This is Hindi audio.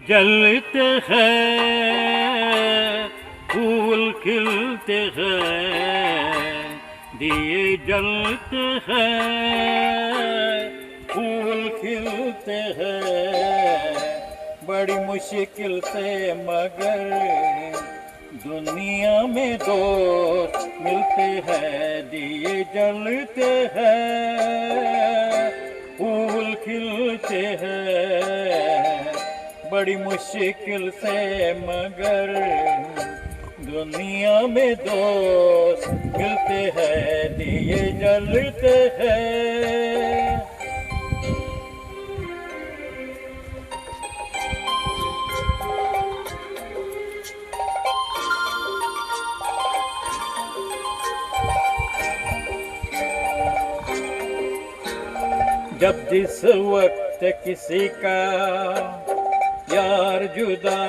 जलते हैं फूल खिलते हैं, दिए जलते हैं फूल खिलते हैं, बड़ी मुश्किल से मगर दुनिया में दोस्त मिलते हैं। दिए जलते हैं फूल खिलते हैं, बड़ी मुश्किल से मगर दुनिया में दोस्त मिलते हैं। दिए जलते हैं। जब जिस वक्त किसी का यार जुदा